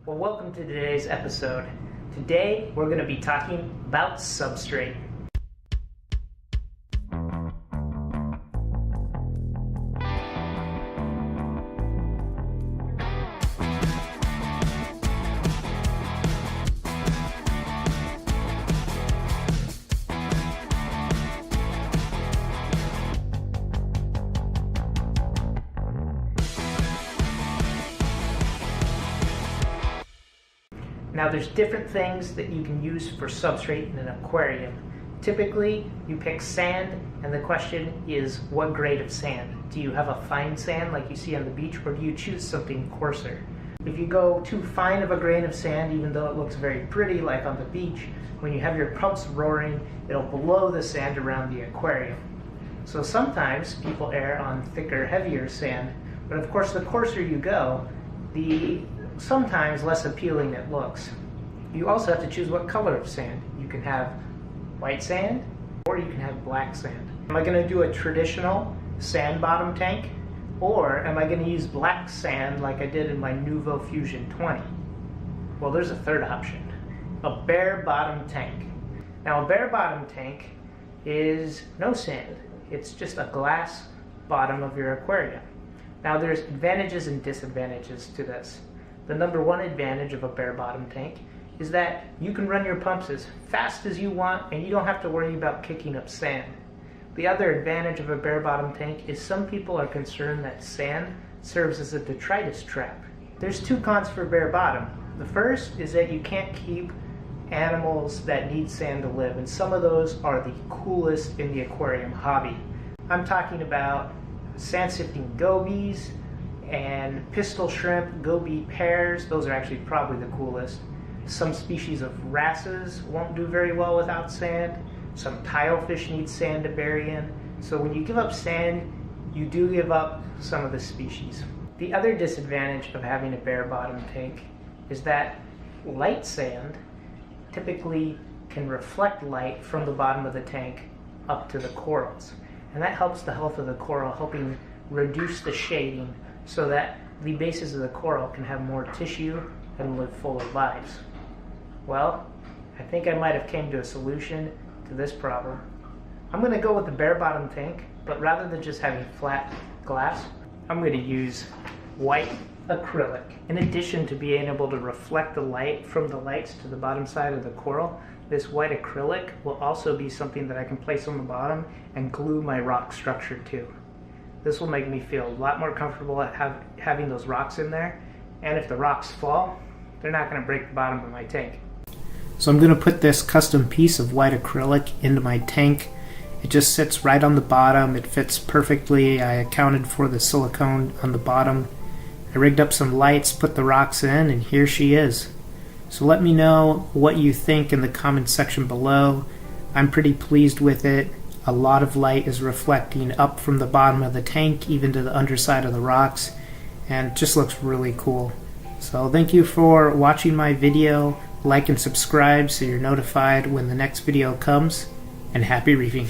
Well, welcome to today's episode. Today, we're going to be talking about substrate. Now there's different things that you can use for substrate in an aquarium. Typically, you pick sand, and the question is, what grade of sand? Do you have a fine sand like you see on the beach, or do you choose something coarser? If you go too fine of a grain of sand, even though it looks very pretty like on the beach, when you have your pumps roaring, it'll blow the sand around the aquarium. So sometimes people err on thicker, heavier sand, but of course the coarser you go, the sometimes less appealing it looks. You also have to choose what color of sand. You can have white sand or you can have black sand. Am I going to do a traditional sand bottom tank, or am I going to use black sand like I did in my Nuvo Fusion 20? Well, there's a third option, a bare bottom tank. Now a bare bottom tank is no sand. It's just a glass bottom of your aquarium. Now there's advantages and disadvantages to this. The number one advantage of a bare bottom tank is that you can run your pumps as fast as you want and you don't have to worry about kicking up sand. The other advantage of a bare bottom tank is some people are concerned that sand serves as a detritus trap. There's two cons for bare bottom. The first is that you can't keep animals that need sand to live, and some of those are the coolest in the aquarium hobby. I'm talking about sand-sifting gobies and pistol shrimp, goby pears. Those are actually probably the coolest. Some species of wrasses won't do very well without sand. Some tilefish need sand to bury in. So when you give up sand, you do give up some of the species. The other disadvantage of having a bare bottom tank is that light sand typically can reflect light from the bottom of the tank up to the corals. And that helps the health of the coral, helping reduce the shading so that the bases of the coral can have more tissue and live fuller lives. Well, I think I might have came to a solution to this problem. I'm going to go with the bare bottom tank, but rather than just having flat glass, I'm going to use white acrylic. In addition to being able to reflect the light from the lights to the bottom side of the coral, this white acrylic will also be something that I can place on the bottom and glue my rock structure to. This will make me feel a lot more comfortable at having those rocks in there, and if the rocks fall, they're not going to break the bottom of my tank. So I'm going to put this custom piece of white acrylic into my tank. It just sits right on the bottom. It fits perfectly. I accounted for the silicone on the bottom. I rigged up some lights, put the rocks in, and here she is. So let me know what you think in the comments section below. I'm pretty pleased with it. A lot of light is reflecting up from the bottom of the tank, even to the underside of the rocks, and it just looks really cool. So thank you for watching my video. Like and subscribe so you're notified when the next video comes, and happy reefing.